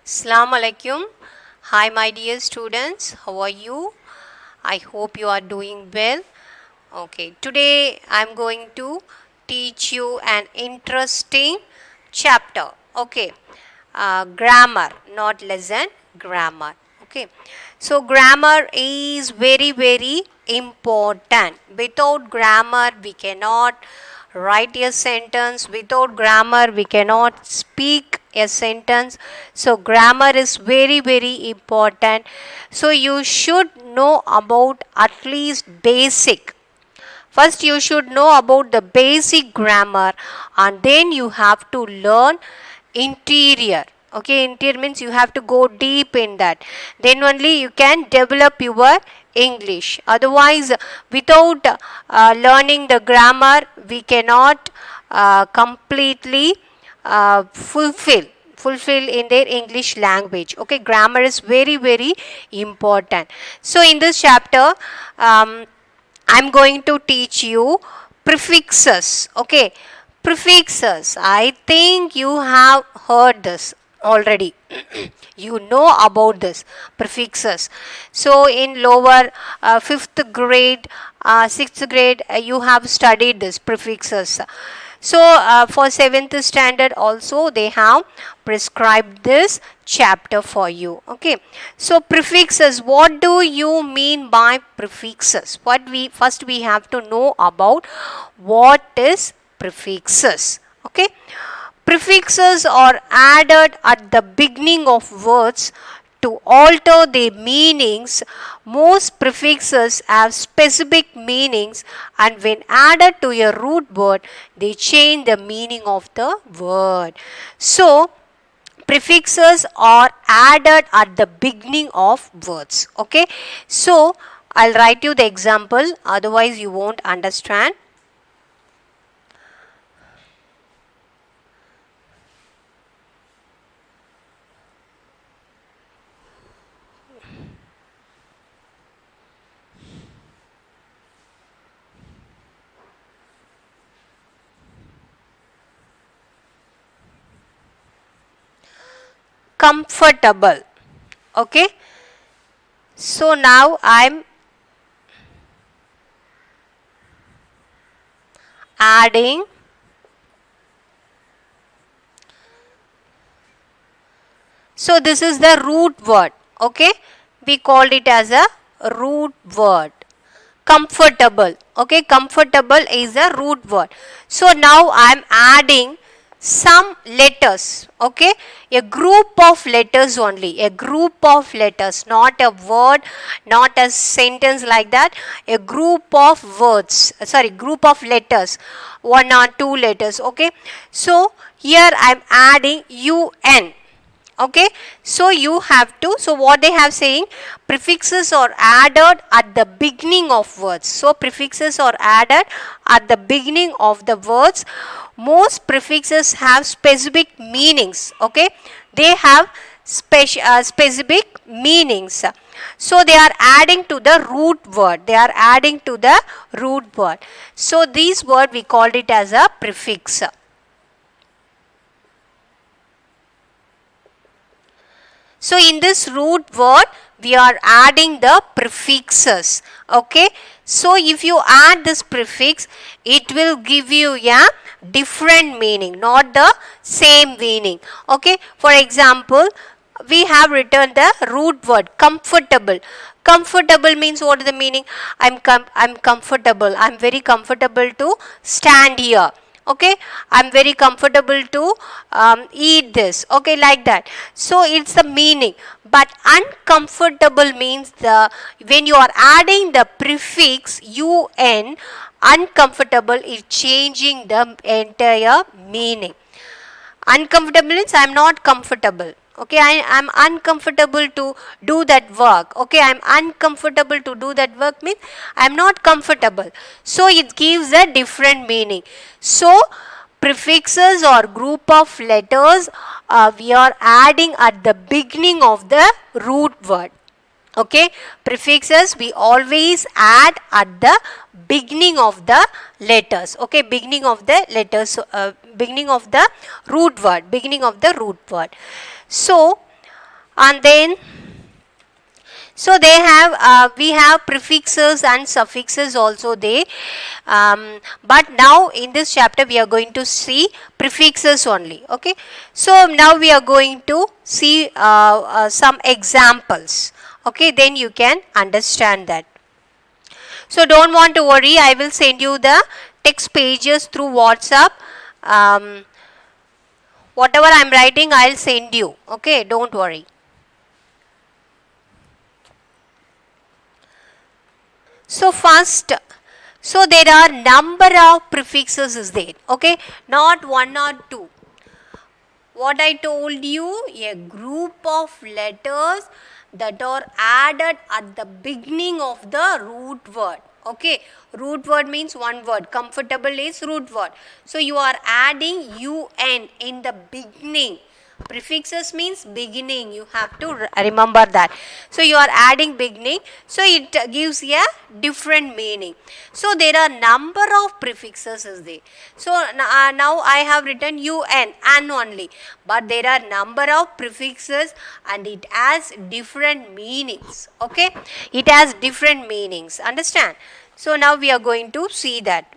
Assalamu alaikum. Hi, my dear students. How are you? I hope you are doing well. Okay, today I'm going to teach you an interesting chapter. Okay, grammar, not lesson, grammar. Okay, so grammar is very important. Without grammar, we cannot write a sentence. Without grammar, we cannot speak a sentence. So grammar is very important. So you should know about at least basic. First you should know about the basic grammar, and then you have to learn interior. Okay, interior means you have to go deep in that. Then only you can develop your English. Otherwise, without learning the grammar, we cannot completely fulfill in their English language. Okay, grammar is very important. So in this chapter, I'm going to teach you prefixes. Okay, prefixes. I think you have heard this already. You know about this prefixes. So in lower 5th grade, 6th grade, you have studied this prefixes. So for 7th standard also they have prescribed this chapter for you. Okay, so prefixes, what do you mean by prefixes? First we have to know about what is prefixes. Okay, prefixes are added at the beginning of words to alter their meanings. Most prefixes have specific meanings, and when added to a root word, they change the meaning of the word. So, prefixes are added at the beginning of words. Okay, so I'll write you the example, otherwise you won't understand. Comfortable. Okay, so now I'm adding so this is the root word. Okay, we called it as a root word, comfortable. Okay, comfortable is a root word. So now I am adding some letters. Okay, a group of letters only, a group of letters, not a word, not a sentence like that, a group of words, group of letters, one or two letters. Okay, so here I am adding UN. Okay, so you have to, so what they have saying, prefixes are added at the beginning of words. So prefixes are added at the beginning of the words. Most prefixes have specific meanings. Okay, they have specific meanings. So they are adding to the root word. They are adding to the root word. So this word we called it as a prefix. So in this root word, we are adding the prefixes. Okay. So if you add this prefix, it will give you a different meaning, not the same meaning. Okay. For example, we have written the root word comfortable. Comfortable means, what is the meaning? I'm comfortable. I'm very comfortable to stand here. Okay, I'm very comfortable to eat this. Okay, like that. So it's the meaning. But uncomfortable means when you are adding the prefix un, uncomfortable is changing the entire meaning. Uncomfortable means I'm not comfortable. Okay, I am uncomfortable to do that work. Okay, I am uncomfortable to do that work means I am not comfortable. So it gives a different meaning. So prefixes or group of letters we are adding at the beginning of the root word. Okay, prefixes we always add at the beginning of the letters. Okay, beginning of the letters, beginning of the root word, beginning of the root word. So And then so they have we have prefixes and suffixes also there, but now in this chapter we are going to see prefixes only. Okay, so now we are going to see some examples. Okay, then you can understand that. So don't want to worry, I will send you the text pages through WhatsApp. Whatever I am writing, I'll send you. Okay, don't worry. So first, so there are number of prefixes is there. Okay, not one or two. What I told you, a group of letters that are added at the beginning of the root word. Okay, root word means one word. Comfortable is root word. So you are adding un in the beginning. Prefixes means beginning. You have to remember that. So you are adding beginning. So it gives a different meaning. So there are number of prefixes is there. So now I have written un only. But there are number of prefixes and it has different meanings. Okay. It has different meanings. Understand? So now we are going to see that.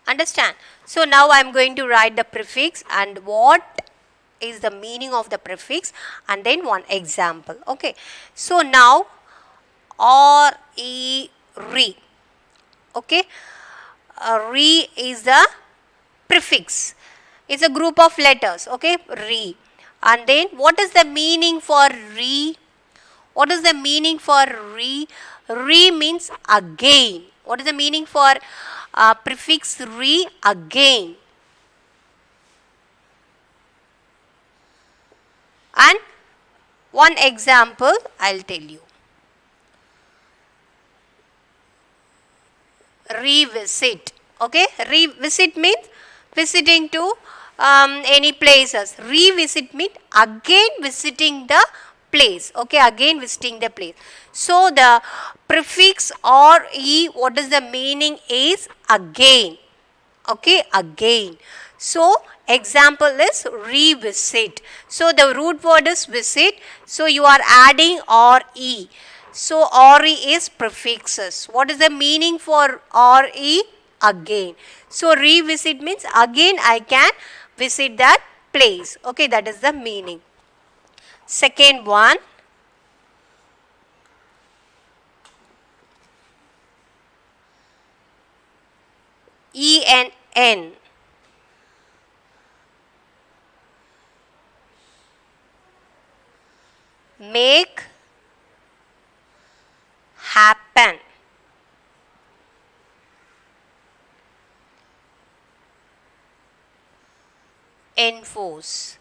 Understand? So now I am going to write the prefix and what is the meaning of the prefix and then one example. Okay. So now re. Okay. Re is the prefix. It's a group of letters. Okay. Re. And then what is the meaning for re? What is the meaning for re? Re means again. What is the meaning for prefix re? Again. And one example I'll tell you. Revisit. Okay, revisit means visiting to any places. Revisit means again visiting the place. Okay, again visiting the place. So the prefix re, what is the meaning is again. Okay, again. So example is revisit. So the root word is visit. So you are adding re. So re is prefixes. What is the meaning for re? Again. So revisit means again I can visit that place. Okay, that is the meaning. Second one. ENN. Make, happen. Enforce.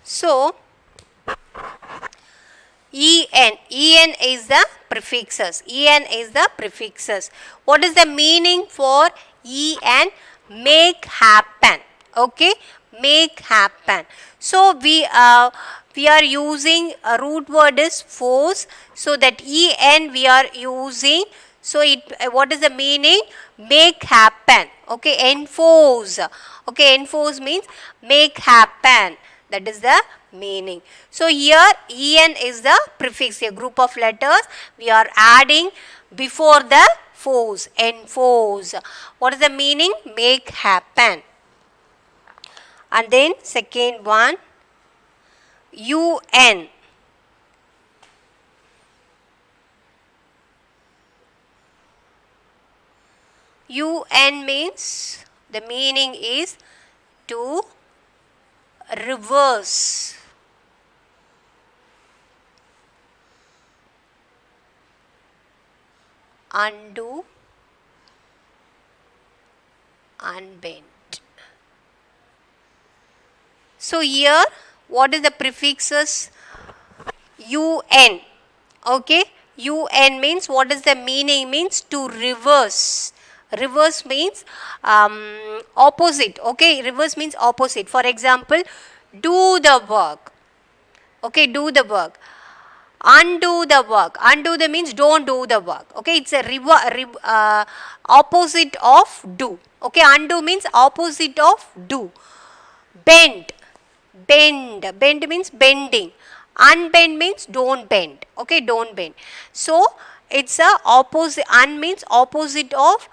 So en is the prefixes. En is the prefixes. What is the meaning for en? Make, happen. Okay, make, happen. So we are using a root word is force. So that en we are using. So it what is the meaning? Make, happen. Okay, enforce. Okay, enforce means make, happen. That is the meaning. So here en is the prefix, a group of letters we are adding before the force, enforce. What is the meaning? Make, happen. And then second one, un. Un means the meaning is to reverse. Undo, unbend. So here what is the prefixes? Un. Okay, un means what is the meaning? Means to reverse. Reverse means opposite. Okay, reverse means opposite. For example, do the work. Okay, do the work. Undo the work. Undo the means don't do the work. Okay, it's a opposite of do. Okay, undo means opposite of do. Bend. Bend. Bend means bending. Unbend means don't bend. Okay, don't bend. So it's a opposite. Un means opposite of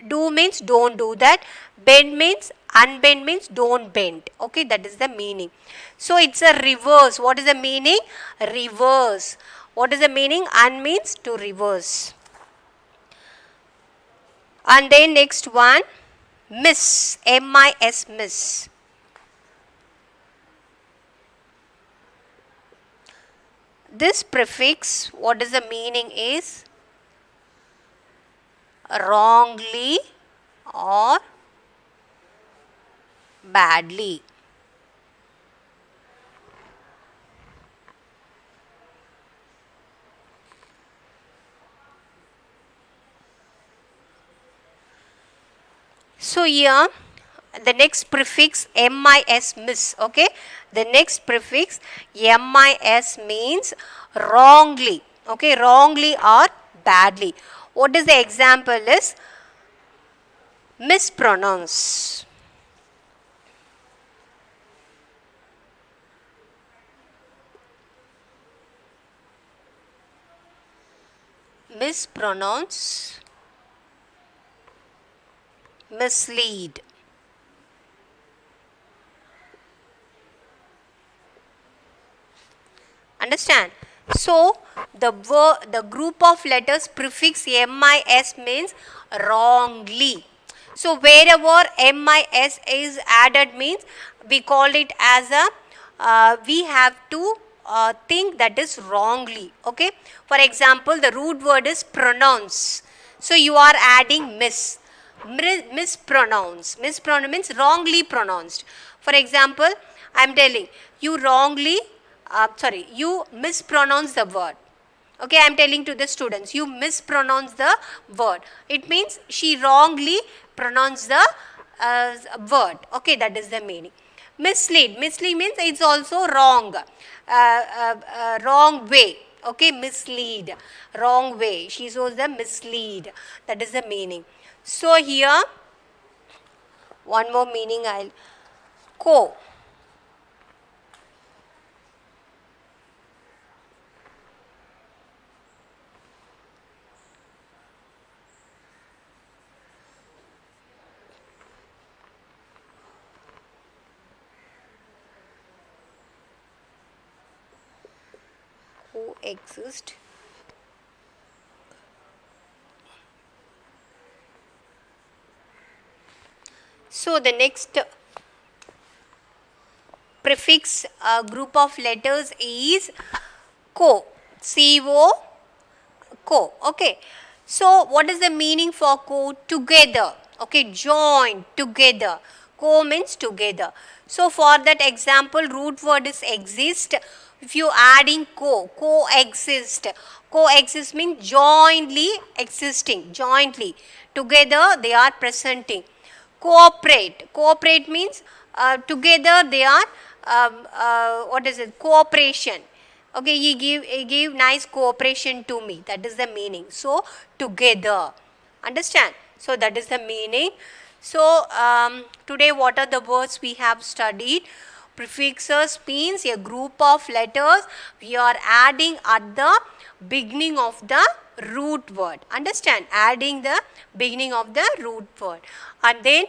do means don't do that. Bend means unbend means don't bend. Okay, that is the meaning. So it's a reverse. What is the meaning? Reverse. What is the meaning? Un means to reverse. And then next one, miss. M-I-S, miss. This prefix, what is the meaning is? Wrongly or badly. So here the next prefix mis, miss. Okay, the next prefix mis means wrongly. Okay, wrongly or badly. What is the example is? Mispronounce. Mispronounce. Mislead. Understand? So the group of letters prefix mis means wrongly. So wherever mis is added means we call it as a we have to think that is wrongly. Okay. For example, the root word is pronounce. So you are adding miss. Mispronounce. Mispronounce means wrongly pronounced. For example, I am telling you wrongly, you mispronounce the word. Okay, I am telling to the students, you mispronounce the word. It means she wrongly pronounced the word. Okay, that is the meaning. Mislead. Mislead means it's also wrong. Wrong way. Okay, mislead. Wrong way. She shows the mislead. That is the meaning. So here, one more meaning I'll co. Coexist. So the next prefix group of letters is co. C-O, co. Okay. So what is the meaning for co? Together. Okay, join, together. Co means together. So for that example, root word is exist. If you adding coexist. Coexist means jointly existing, jointly. Together they are presenting. Cooperate. Cooperate means together they are what is it? Cooperation. Okay, he gave nice cooperation to me. That is the meaning. So together. Understand? So that is the meaning. So today what are the words we have studied? Prefixes means a group of letters we are adding at the beginning of the root word. Understand? Adding the beginning of the root word. And then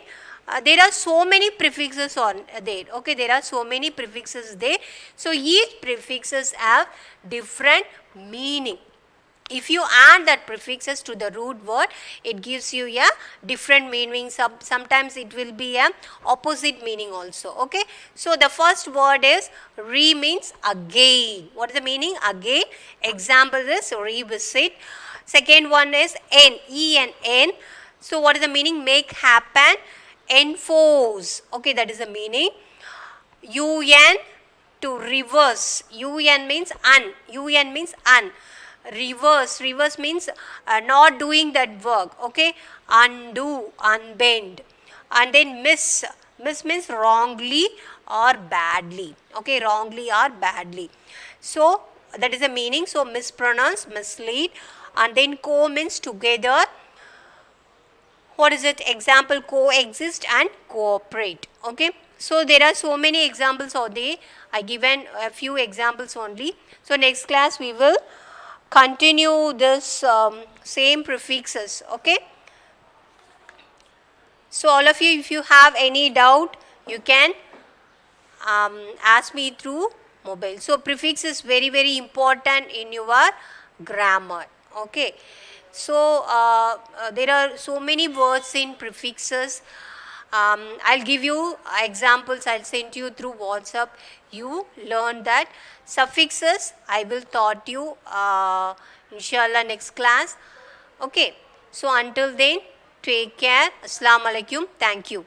there are so many prefixes on there. Okay, there are so many prefixes there. So each prefixes have different meaning. If you add that prefixes to the root word, it gives you a different meaning. Sometimes it will be a opposite meaning also. Okay. So the first word is re means again. What is the meaning? Again. Example is revisit. Second one is n. E and n. So what is the meaning? Make happen. Enforce. Okay, that is the meaning. Un to reverse. Un means un. Un means un. Reverse. Reverse means not doing that work. Okay. Undo, unbend. And then miss. Miss means wrongly or badly. Okay, wrongly or badly. So that is the meaning. So mispronounce, mislead, and then co means together. What is it? Example, coexist and cooperate. Okay, so there are so many examples out there. I given a few examples only. So next class we will continue this same prefixes. Okay, so all of you, if you have any doubt, you can ask me through mobile. So prefix is very important in your grammar. Okay, so there are so many words in prefixes. I'll give you examples. I'll send you through WhatsApp. You learn that. Suffixes I will taught you inshallah next class. Okay, so until then, take care. Assalamu alaikum. Thank you.